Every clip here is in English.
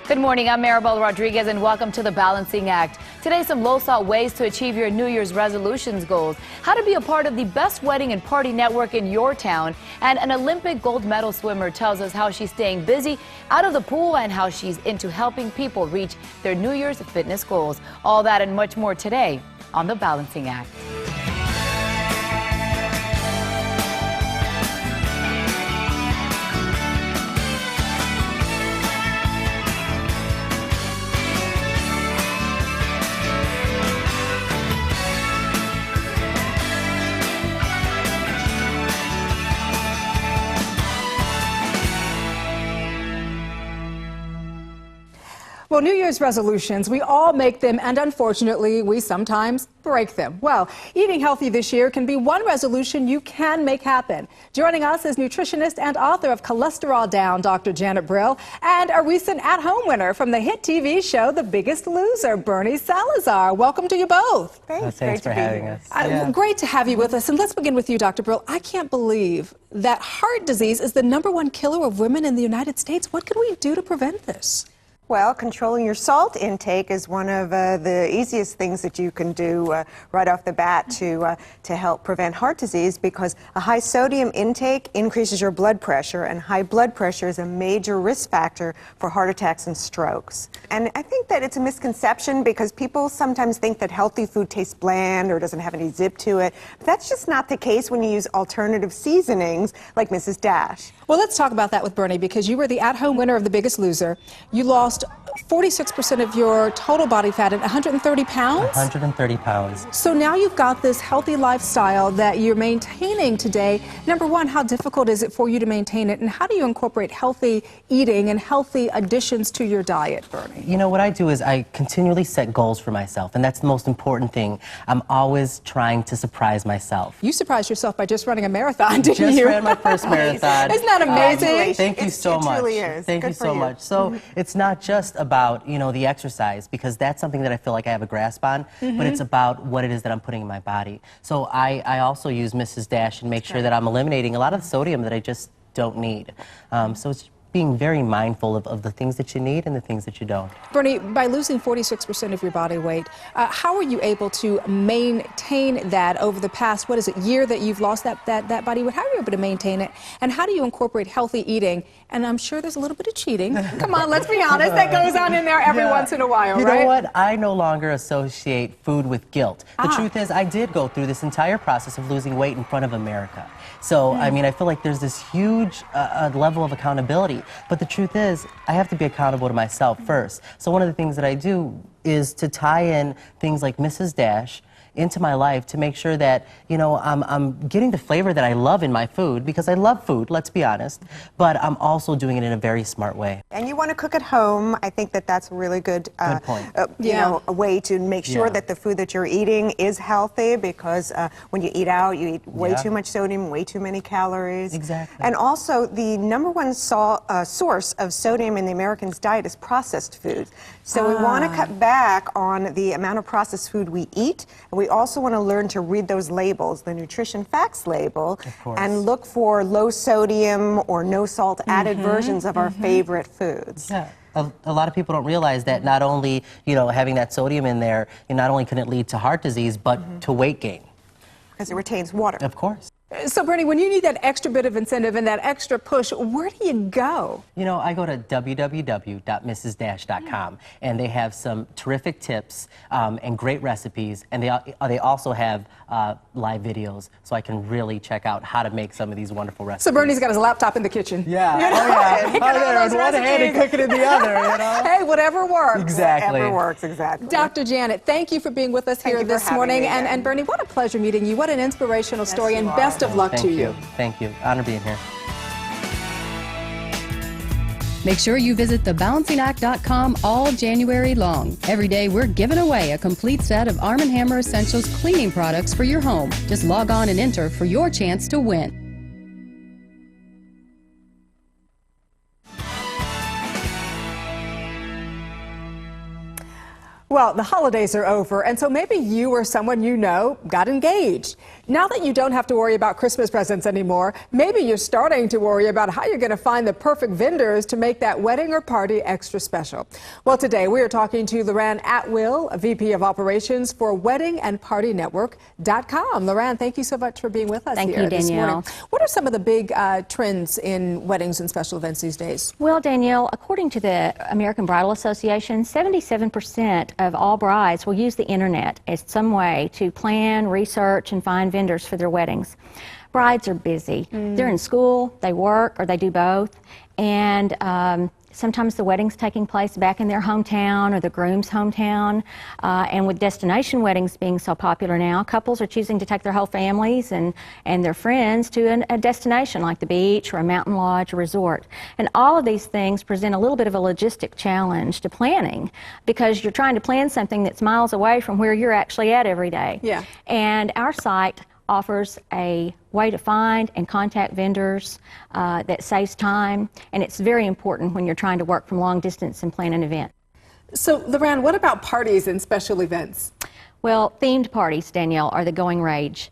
Good morning, I'm Maribel Rodriguez and welcome to The Balancing Act. Today, some low-salt ways to achieve your New Year's resolutions goals, how to be a part of the best wedding and party network in your town, and an Olympic gold medal swimmer tells us how she's staying busy out of the pool and how she's into helping people reach their New Year's fitness goals. All that and much more today on The Balancing Act. Well, New Year's resolutions, we all make them, and unfortunately, we sometimes break them. Well, eating healthy this year can be one resolution you can make happen. Joining us is nutritionist and author of Cholesterol Down, Dr. Janet Brill, and a recent at-home winner from the hit TV show The Biggest Loser, Bernie Salazar. Welcome to you both. Thanks for having us. Great to have you with us. And let's begin with you, Dr. Brill. I can't believe that heart disease is the #1 killer of women in the United States. What can we do to prevent this? Well, controlling your salt intake is one of the easiest things that you can do right off the bat to help prevent heart disease, because a high sodium intake increases your blood pressure, and high blood pressure is a major risk factor for heart attacks and strokes. And I think that it's a misconception, because people sometimes think that healthy food tastes bland or doesn't have any zip to it. But that's just not the case when you use alternative seasonings like Mrs. Dash. Well, let's talk about that with Bernie, because you were the at-home winner of The Biggest Loser. You lost 46% of your total body fat at 130 pounds? 130 pounds. So now you've got this healthy lifestyle that you're maintaining today. Number one, how difficult is it for you to maintain it, and how do you incorporate healthy eating and healthy additions to your diet, Bernie? You know, what I do is I continually set goals for myself, and that's the most important thing. I'm always trying to surprise myself. You surprised yourself by just running a marathon, didn't you? Just ran my first marathon. Isn't that amazing? Thank you so much. It truly is. Thank you so much. So it's not just about, you know, the exercise, because that's something that I feel like I have a grasp on, but it's about what it is that I'm putting in my body. So I also use Mrs. Dash and make sure that I'm eliminating a lot of the sodium that I just don't need. So it's being very mindful of the things that you need and the things that you don't. Bernie, by losing 46% of your body weight, how are you able to maintain that over the past, what is it, year that you've lost that body weight? How are you able to maintain it? And how do you incorporate healthy eating? And I'm sure there's a little bit of cheating. Come on, let's be honest. That goes on in there every once in a while, right? You know what? I no longer associate food with guilt. The truth is, I did go through this entire process of losing weight in front of America. So, I mean, I feel like there's this huge level of accountability. But the truth is, I have to be accountable to myself first. So one of the things that I do is to tie in things like Mrs. Dash into my life to make sure that, you know, I'm getting the flavor that I love in my food, because I love food, let's be honest, but I'm also doing it in a very smart way. And you want to cook at home. I think that that's a really good, point. You know, a way to make sure that the food that you're eating is healthy, because when you eat out, you eat way too much sodium, way too many calories. Exactly. And also, the #1 source of sodium in the American's diet is processed foods. So we want to cut back on the amount of processed food we eat, and we also want to learn to read those labels, the nutrition facts label, and look for low sodium or no salt added versions of our favorite foods. Yeah. A lot of people don't realize that not only, you know, having that sodium in there, not only can it lead to heart disease, but to weight gain. Because it retains water. Of course. So, Bernie, when you need that extra bit of incentive and that extra push, where do you go? You know, I go to www.mrsdash.com, and they have some terrific tips and great recipes, and they also have live videos, so I can really check out how to make some of these wonderful recipes. So Bernie's got his laptop in the kitchen. Yeah. You know? On one hand and cooking in the other, you know? Hey, whatever works. Exactly. Whatever works, exactly. Dr. Janet, thank you for being with us here this morning. And Bernie, what a pleasure meeting you. What an inspirational story, and best of luck to you. Thank you. Honor being here. Make sure you visit thebalancingact.com all January long. Every day we're giving away a complete set of Arm & Hammer Essentials cleaning products for your home. Just log on and enter for your chance to win. Well, the holidays are over, and so maybe you or someone you know got engaged. Now that you don't have to worry about Christmas presents anymore, maybe you're starting to worry about how you're going to find the perfect vendors to make that wedding or party extra special. Well, today we are talking to Lorann Atwill, VP of Operations for weddingandpartynetwork.com. Lorann, thank you so much for being with us here this morning. What are some of the big trends in weddings and special events these days? Well, Danielle, according to the American Bridal Association, 77% of all brides will use the internet as some way to plan, research, and find vendors for their weddings. Brides are busy. They're in school, they work, or they do both, and sometimes the wedding's taking place back in their hometown or the groom's hometown. And with destination weddings being so popular now, couples are choosing to take their whole families and their friends to a destination like the beach or a mountain lodge or resort. And all of these things present a little bit of a logistic challenge to planning, because you're trying to plan something that's miles away from where you're actually at every day. Yeah. And our site offers a way to find and contact vendors that saves time, and it's very important when you're trying to work from long distance and plan an event. So, Lorann, what about parties and special events? Well, themed parties, Danielle, are the going rage.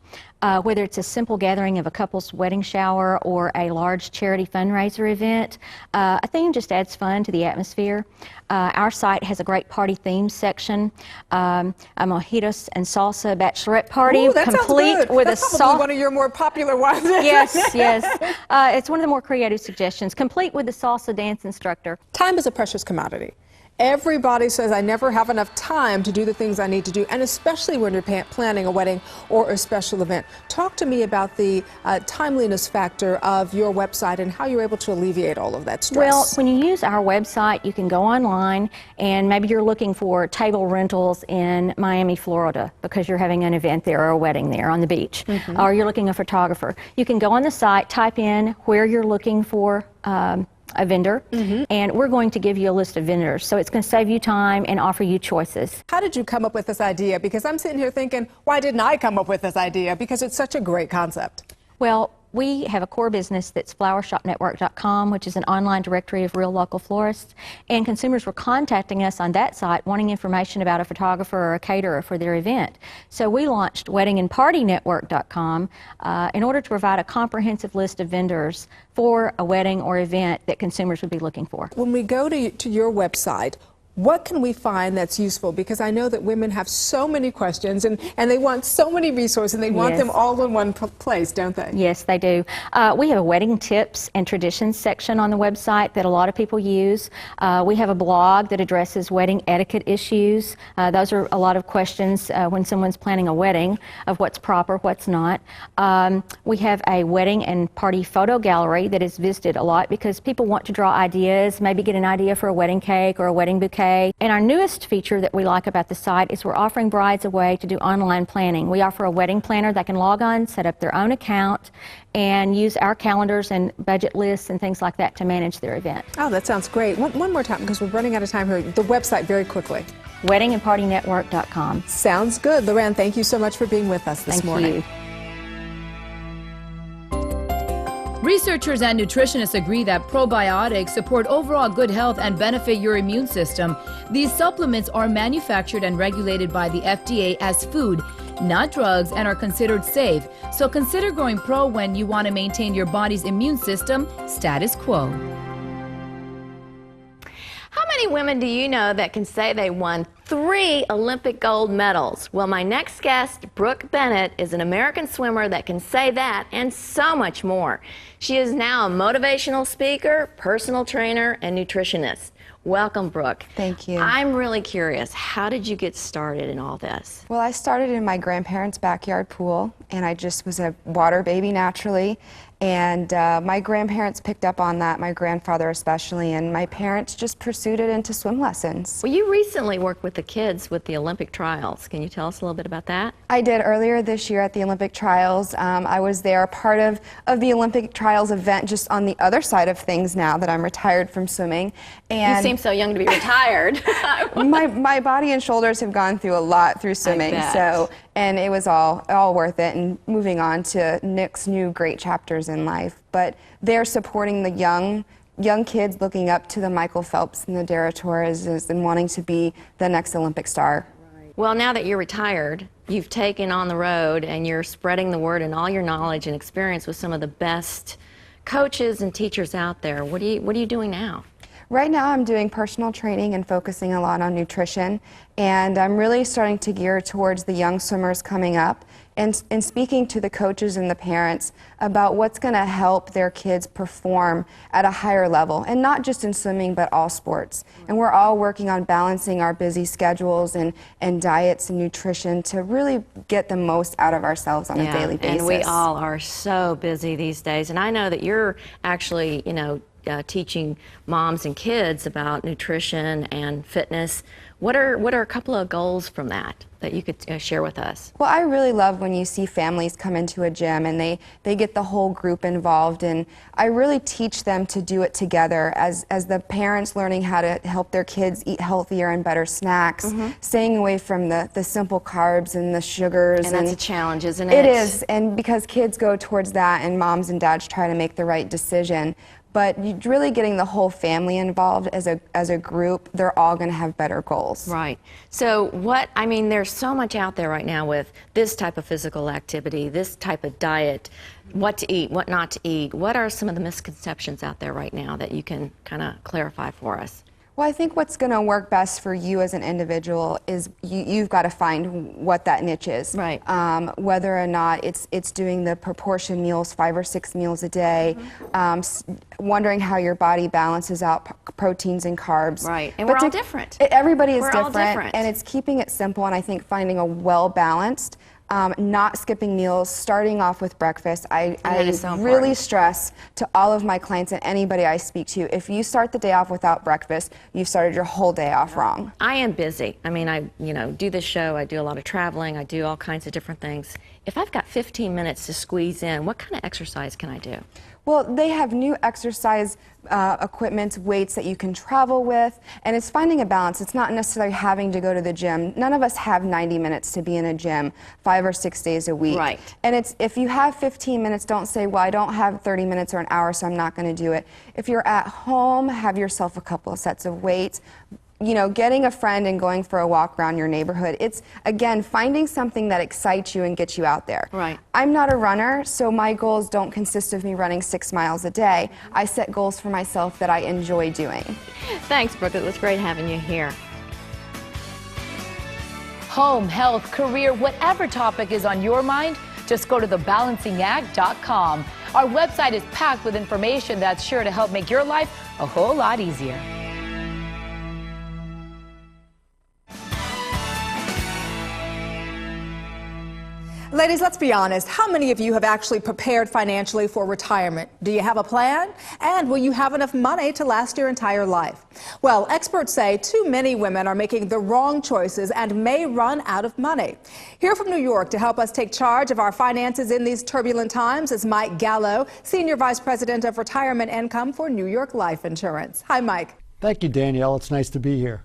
Whether it's a simple gathering of a couple's wedding shower or a large charity fundraiser event, a theme just adds fun to the atmosphere. Our site has a great party theme section, a mojitos and salsa bachelorette party. Ooh, that complete sounds good. with That's a probably one of your more popular ones. Yes, yes. It's one of the more creative suggestions, complete with the salsa dance instructor. Time is a precious commodity. Everybody says, I never have enough time to do the things I need to do, and especially when you're planning a wedding or a special event. Talk to me about the timeliness factor of your website and how you're able to alleviate all of that stress. Well, when you use our website, you can go online, and maybe you're looking for table rentals in Miami, Florida, because you're having an event there or a wedding there on the beach, or you're looking for a photographer. You can go on the site, type in where you're looking for a vendor, and we're going to give you a list of vendors. So it's going to save you time and offer you choices. How did you come up with this idea? Because I'm sitting here thinking, why didn't I come up with this idea? Because it's such a great concept. Well, we have a core business that's flowershopnetwork.com, which is an online directory of real local florists, and consumers were contacting us on that site wanting information about a photographer or a caterer for their event. So we launched weddingandpartynetwork.com in order to provide a comprehensive list of vendors for a wedding or event that consumers would be looking for. When we go to your website, what can we find that's useful? Because I know that women have so many questions and they want so many resources, and they want them all in one place, don't they? Yes, they do. We have a wedding tips and traditions section on the website that a lot of people use. We have a blog that addresses wedding etiquette issues. Those are a lot of questions when someone's planning a wedding, of what's proper, what's not. We have a wedding and party photo gallery that is visited a lot because people want to draw ideas, maybe get an idea for a wedding cake or a wedding bouquet. And our newest feature that we like about the site is we're offering brides a way to do online planning. We offer a wedding planner that can log on, set up their own account, and use our calendars and budget lists and things like that to manage their event. Oh, that sounds great. One more time, because we're running out of time here. The website very quickly. Weddingandpartynetwork.com. Sounds good. Lorann, thank you so much for being with us this morning. Thank you. Researchers and nutritionists agree that probiotics support overall good health and benefit your immune system. These supplements are manufactured and regulated by the FDA as food, not drugs, and are considered safe. So consider going pro when you want to maintain your body's immune system status quo. How many women do you know that can say they won 3 Olympic gold medals? Well, my next guest, Brooke Bennett, is an American swimmer that can say that and so much more. She is now a motivational speaker, personal trainer, and nutritionist. Welcome, Brooke. Thank you. I'm really curious, how did you get started in all this? Well, I started in my grandparents' backyard pool, and I just was a water baby naturally. And my grandparents picked up on that, my grandfather especially, and my parents just pursued it into swim lessons. Well, you recently worked with the kids with the Olympic trials. Can you tell us a little bit about that? I did earlier this year at the Olympic trials. I was there, part of the Olympic trials event, just on the other side of things now that I'm retired from swimming. And you seem so young to be retired. my body and shoulders have gone through a lot through swimming, so, and it was all worth it, and moving on to Nick's new great chapters in life. But they're supporting the young kids looking up to the Michael Phelps and the Dara Torreses and wanting to be the next Olympic star. Right. Well, now that you're retired, you've taken on the road and you're spreading the word and all your knowledge and experience with some of the best coaches and teachers out there. What are you doing now? Right now I'm doing personal training and focusing a lot on nutrition, and I'm really starting to gear towards the young swimmers coming up and speaking to the coaches and the parents about what's going to help their kids perform at a higher level, and not just in swimming but all sports. And we're all working on balancing our busy schedules and diets and nutrition to really get the most out of ourselves on a daily basis. And we all are so busy these days, and I know that you're actually, teaching moms and kids about nutrition and fitness. What are a couple of goals from that you could share with us? Well, I really love when you see families come into a gym and they get the whole group involved, and I really teach them to do it together as the parents learning how to help their kids eat healthier and better snacks, staying away from the simple carbs and the sugars. And that's a challenge, isn't it? It is, and because kids go towards that and moms and dads try to make the right decision. But you're really getting the whole family involved as a group. They're all going to have better goals. Right. So there's so much out there right now with this type of physical activity, this type of diet, what to eat, what not to eat. What are some of the misconceptions out there right now that you can kind of clarify for us? Well, I think what's going to work best for you as an individual is you've got to find what that niche is. Right. Whether or not it's doing the proportion meals, 5 or 6 meals a day, wondering how your body balances out proteins and carbs. Right. And we're all different. Everybody is all different. And it's keeping it simple, and I think finding a well-balanced, not skipping meals, starting off with breakfast. I really stress to all of my clients and anybody I speak to, if you start the day off without breakfast, you've started your whole day off wrong. I am busy. I do this show, I do a lot of traveling, I do all kinds of different things. If I've got 15 minutes to squeeze in, what kind of exercise can I do? Well, they have new exercise equipment, weights that you can travel with, and it's finding a balance. It's not necessarily having to go to the gym. None of us have 90 minutes to be in a gym 5 or 6 days a week. Right. And if you have 15 minutes, don't say, well, I don't have 30 minutes or an hour, so I'm not going to do it. If you're at home, have yourself a couple of sets of weights. Getting a friend and going for a walk around your neighborhood. It's, again, finding something that excites you and gets you out there. Right. I'm not a runner, so my goals don't consist of me running 6 miles a day. I set goals for myself that I enjoy doing. Thanks, Brooke. It was great having you here. Home, health, career, whatever topic is on your mind, just go to thebalancingact.com. Our website is packed with information that's sure to help make your life a whole lot easier. Ladies, let's be honest. How many of you have actually prepared financially for retirement? Do you have a plan? And will you have enough money to last your entire life? Well, experts say too many women are making the wrong choices and may run out of money. Here from New York to help us take charge of our finances in these turbulent times is Mike Gallo, Senior Vice President of Retirement Income for New York Life Insurance. Hi, Mike. Thank you, Danielle. It's nice to be here.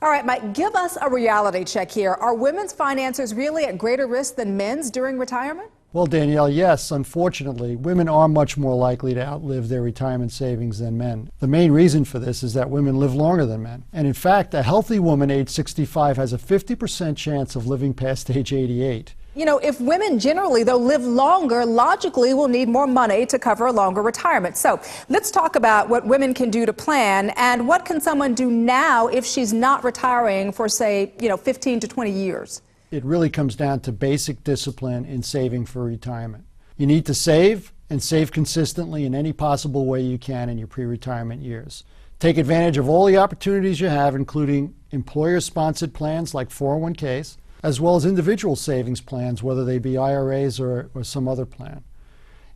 All right, Mike, give us a reality check here. Are women's finances really at greater risk than men's during retirement? Well, Danielle, yes, unfortunately, women are much more likely to outlive their retirement savings than men. The main reason for this is that women live longer than men. And in fact, a healthy woman age 65 has a 50% chance of living past age 88. If women generally, though, live longer, logically will need more money to cover a longer retirement. So let's talk about what women can do to plan, and what can someone do now if she's not retiring for, say, 15 to 20 years? It really comes down to basic discipline in saving for retirement. You need to save, and save consistently in any possible way you can in your pre-retirement years. Take advantage of all the opportunities you have, including employer-sponsored plans like 401ks, as well as individual savings plans, whether they be IRAs or some other plan.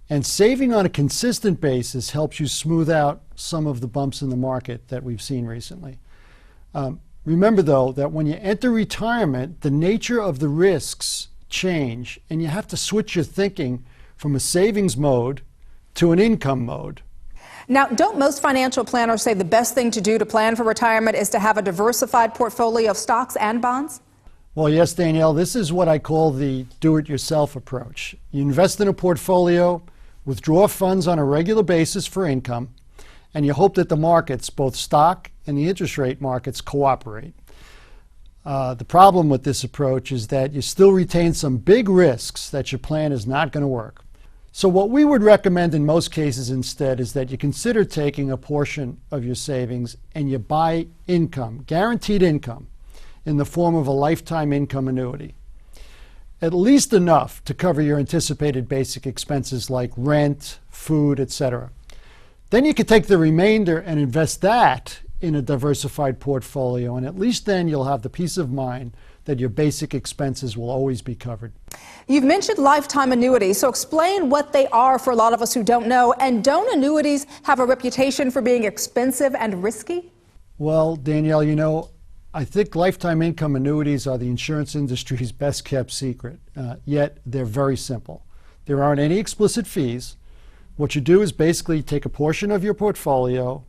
And saving on a consistent basis helps you smooth out some of the bumps in the market that we've seen recently. Remember, though, that when you enter retirement, the nature of the risks change, and you have to switch your thinking from a savings mode to an income mode. Now, don't most financial planners say the best thing to do to plan for retirement is to have a diversified portfolio of stocks and bonds? Well, yes, Danielle, this is what I call the do-it-yourself approach. You invest in a portfolio, withdraw funds on a regular basis for income, and you hope that the markets, both stock and the interest rate markets, cooperate. The problem with this approach is that you still retain some big risks that your plan is not going to work. So what we would recommend in most cases instead is that you consider taking a portion of your savings and you buy income, guaranteed income, in the form of a lifetime income annuity. At least enough to cover your anticipated basic expenses like rent, food, etc. Then you could take the remainder and invest that in a diversified portfolio, and at least then you'll have the peace of mind that your basic expenses will always be covered. You've mentioned lifetime annuities, so explain what they are for a lot of us who don't know. And don't annuities have a reputation for being expensive and risky? Well, Danielle, you know, I think lifetime income annuities are the insurance industry's best kept secret, yet they're very simple. There aren't any explicit fees. What you do is basically take a portion of your portfolio,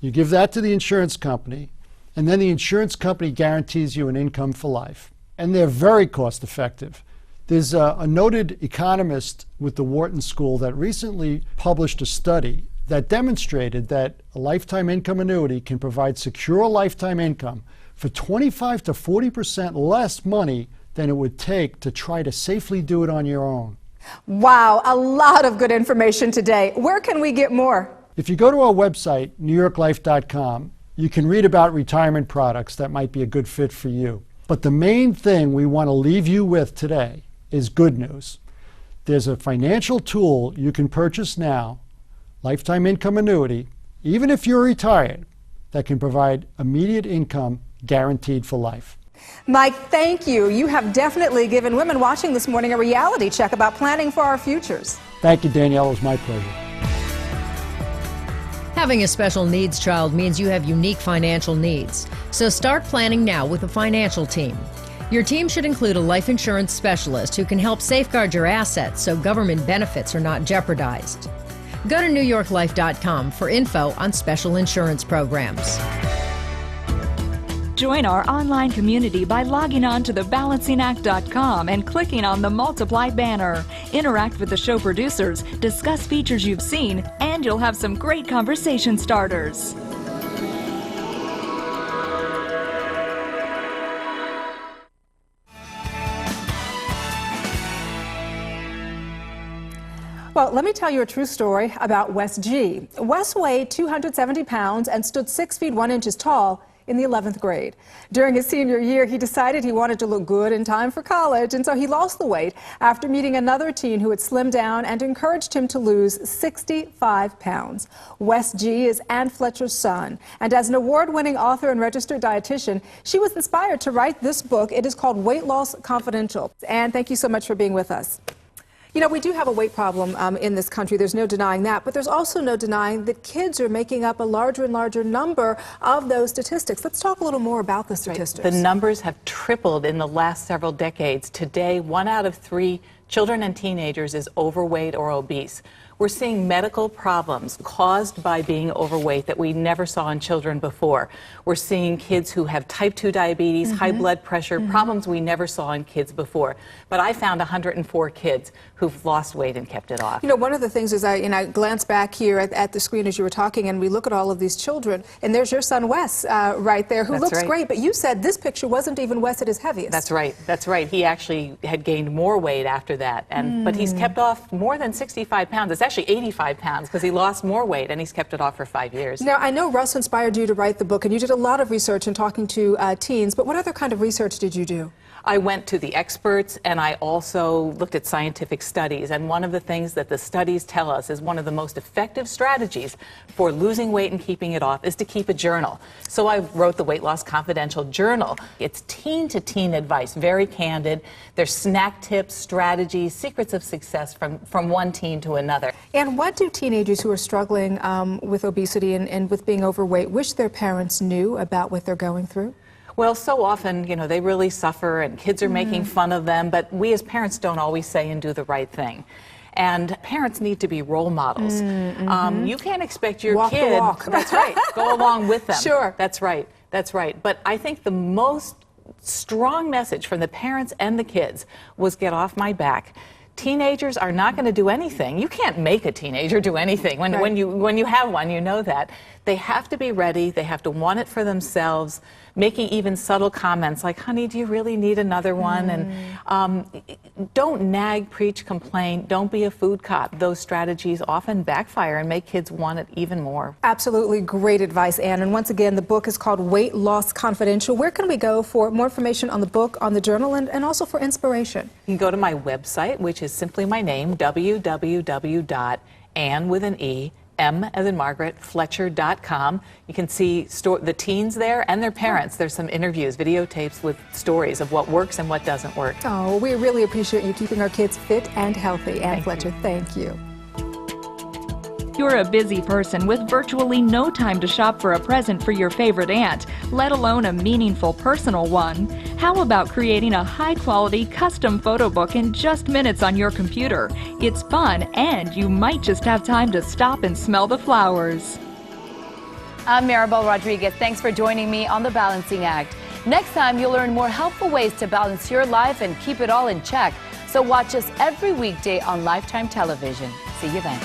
you give that to the insurance company, and then the insurance company guarantees you an income for life. And they're very cost effective. There's a noted economist with the Wharton School that recently published a study that demonstrated that a lifetime income annuity can provide secure lifetime income for 25 to 40% less money than it would take to try to safely do it on your own. Wow, a lot of good information today. Where can we get more? If you go to our website, newyorklife.com, you can read about retirement products that might be a good fit for you. But the main thing we want to leave you with today is good news. There's a financial tool you can purchase now, lifetime income annuity, even if you're retired, that can provide immediate income guaranteed for life. Mike, thank you. You have definitely given women watching this morning a reality check about planning for our futures. Thank you, Danielle. It was my pleasure. Having a special needs child means you have unique financial needs. So start planning now with a financial team. Your team should include a life insurance specialist who can help safeguard your assets so government benefits are not jeopardized. Go to newyorklife.com for info on special insurance programs. Join our online community by logging on to thebalancingact.com and clicking on the Multiply banner. Interact with the show producers, discuss features you've seen, and you'll have some great conversation starters. Well, let me tell you a true story about Wes G. Wes weighed 270 pounds and stood 6 feet 1 inches tall in the 11th grade. During his senior year, he decided he wanted to look good in time for college, and so he lost the weight after meeting another teen who had slimmed down and encouraged him to lose 65 pounds. Wes G is Ann Fletcher's son, and as an award-winning author and registered dietitian, she was inspired to write this book. It is called Weight Loss Confidential. Ann, thank you so much for being with us. You know, we do have a weight problem in this country. There's no denying that. But there's also no denying that kids are making up a larger and larger number of those statistics. Let's talk a little more about the statistics. The numbers have tripled in the last several decades. Today, 1 out of 3 children and teenagers is overweight or obese. We're seeing medical problems caused by being overweight that we never saw in children before. We're seeing kids who have type 2 diabetes, high blood pressure, problems we never saw in kids before. But I found 104 kids who've lost weight and kept it off. You know, one of the things is I glance back here at the screen as you were talking, and we look at all of these children, and there's your son Wes right there, who looks great. But you said this picture wasn't even Wes at his heaviest. That's right. That's right. He actually had gained more weight after that, but he's kept off more than 65 pounds. It's actually 85 pounds because he lost more weight, and he's kept it off for 5 years. Now, I know Russ inspired you to write the book, and you did a lot of research in talking to teens, but what other kind of research did you do? I went to the experts, and I also looked at scientific studies. And one of the things that the studies tell us is one of the most effective strategies for losing weight and keeping it off is to keep a journal. So I wrote the Weight Loss Confidential Journal. It's teen-to-teen advice, very candid. There's snack tips, strategies, secrets of success from one teen to another. And what do teenagers who are struggling with obesity and with being overweight wish their parents knew about what they're going through? Well, so often, you know, they really suffer and kids are making fun of them, but we as parents don't always say and do the right thing. And parents need to be role models. You can't expect your kid, the walk. That's right, go along with them. Sure. That's right, that's right. But I think the most strong message from the parents and the kids was get off my back. Teenagers are not going to do anything. You can't make a teenager do anything. When you have one, you know that. They have to be ready. They have to want it for themselves, making even subtle comments like, honey, do you really need another one? And don't nag, preach, complain. Don't be a food cop. Those strategies often backfire and make kids want it even more. Absolutely great advice, Ann. And once again, the book is called Weight Loss Confidential. Where can we go for more information on the book, on the journal, and also for inspiration? You can go to my website, which is simply my name, www.ann with an E, M as in Margaret, Fletcher.com. You can see the teens there and their parents. There's some interviews, videotapes with stories of what works and what doesn't work. Oh, we really appreciate you keeping our kids fit and healthy. Ann Fletcher, thank you. You're a busy person with virtually no time to shop for a present for your favorite aunt, let alone a meaningful personal one. How about creating a high-quality custom photo book in just minutes on your computer? It's fun, and you might just have time to stop and smell the flowers. I'm Maribel Rodriguez. Thanks for joining me on The Balancing Act. Next time, you'll learn more helpful ways to balance your life and keep it all in check. So watch us every weekday on Lifetime Television. See you then.